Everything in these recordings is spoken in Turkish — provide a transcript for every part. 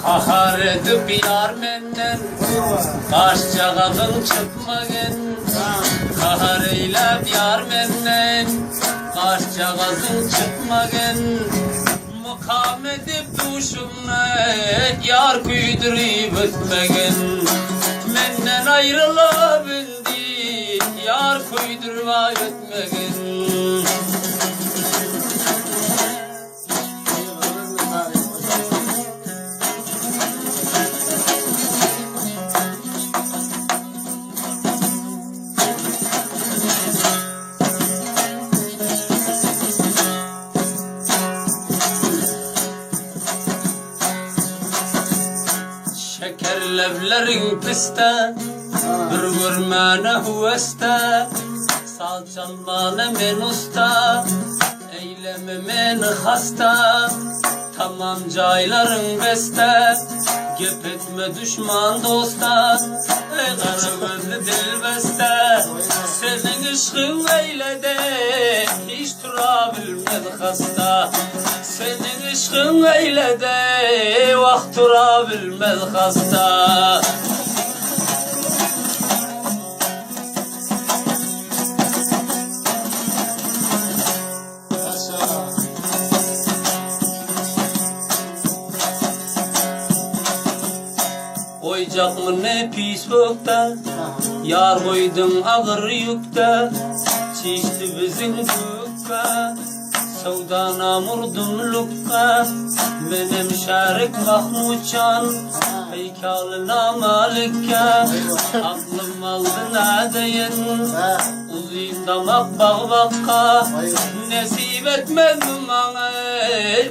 Kahar edip yar menden Kaşça kadın çıkmagın Kahar eylep yar menden Kaşça kadın çıkmagın Mukam edip duşumla Yar kuydurayım ötmegin Menden ayrılabildin Yar kuydurma ötmegin Şeker levlerin piste Bir görmene huveste Salçan bana men usta Eylemi men hasta Tamam cayların beste Gep etme düşman dosta Ey kara gözlü dilbeste Senin ışkın eylede Hiç durabilmedi hasta Senin ışkın eylede Vakt durabilmedi hasta Oycak mı ne pis bokta Yar koydum ağır yükte Çişti bizim kükka Sevdana murdum lukka Benim şerik Mahmudcan Heykalına malikke Aklım aldı nedeyin Uzun damak bağ bakka Nesip etmedim bana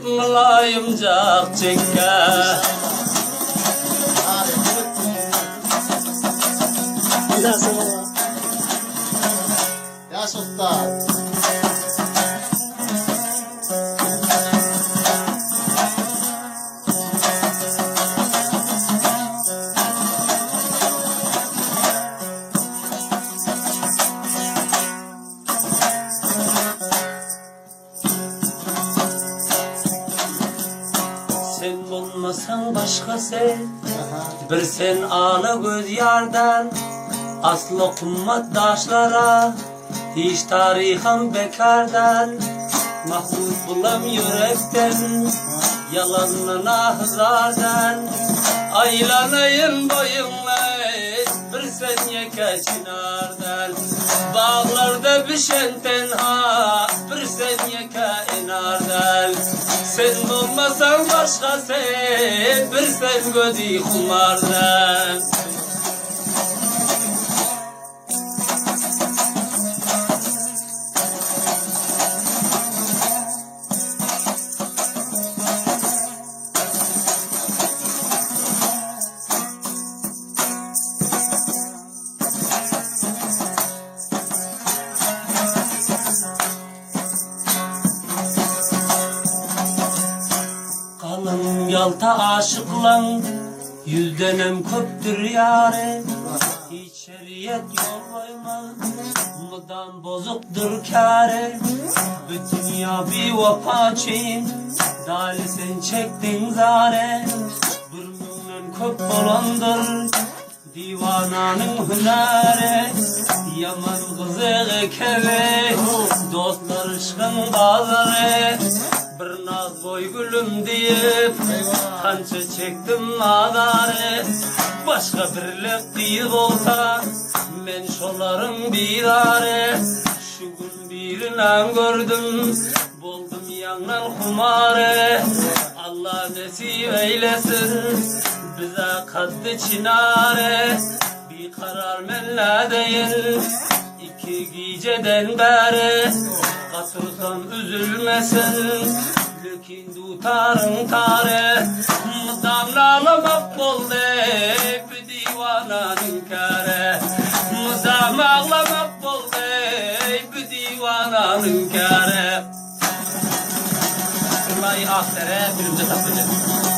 Mülayimcak çekke Ya Sultan. Sen olmasan başka sen Bir sen ağlı göz yardan Aslı kummat taşlara Hiç tarihim bekardan Mahmut bulam yürekten Yalanına hızardan Aylanayın boyunla Bir sen yeke çınardan Bağlarda pişen tenha Bir sen yeke inardan Sen olmasan başka sen Bir sen gödü kumardan Kalın yalta aşıklan Yüzdenem köptür yâre Hiç şeriyet yol koyma Mıdan bozuktur kâre Bütün ya bir vapaçin Dali sen çektin zare Burnundan köp bolandır Divananın hünere Yaman kızı keve Dostlar ışkın bazarı Bir naz boy gülüm deyip Kança çektim nadarı Başka birlik değil olsa Men şolarım bir are Şu gün birinden gördüm Buldum yandan kumarı Allah nesip eylesin Bize kaddi çinare Bir karar menle değil İki geceden beri Katırsam üzülmesin Lakin tutarım tare Damlalamak oldu Bir divananın kare Mızam ağlamak oldu Bir divananın kâre. Kırmayı ah tere, gülümce tatlıcı.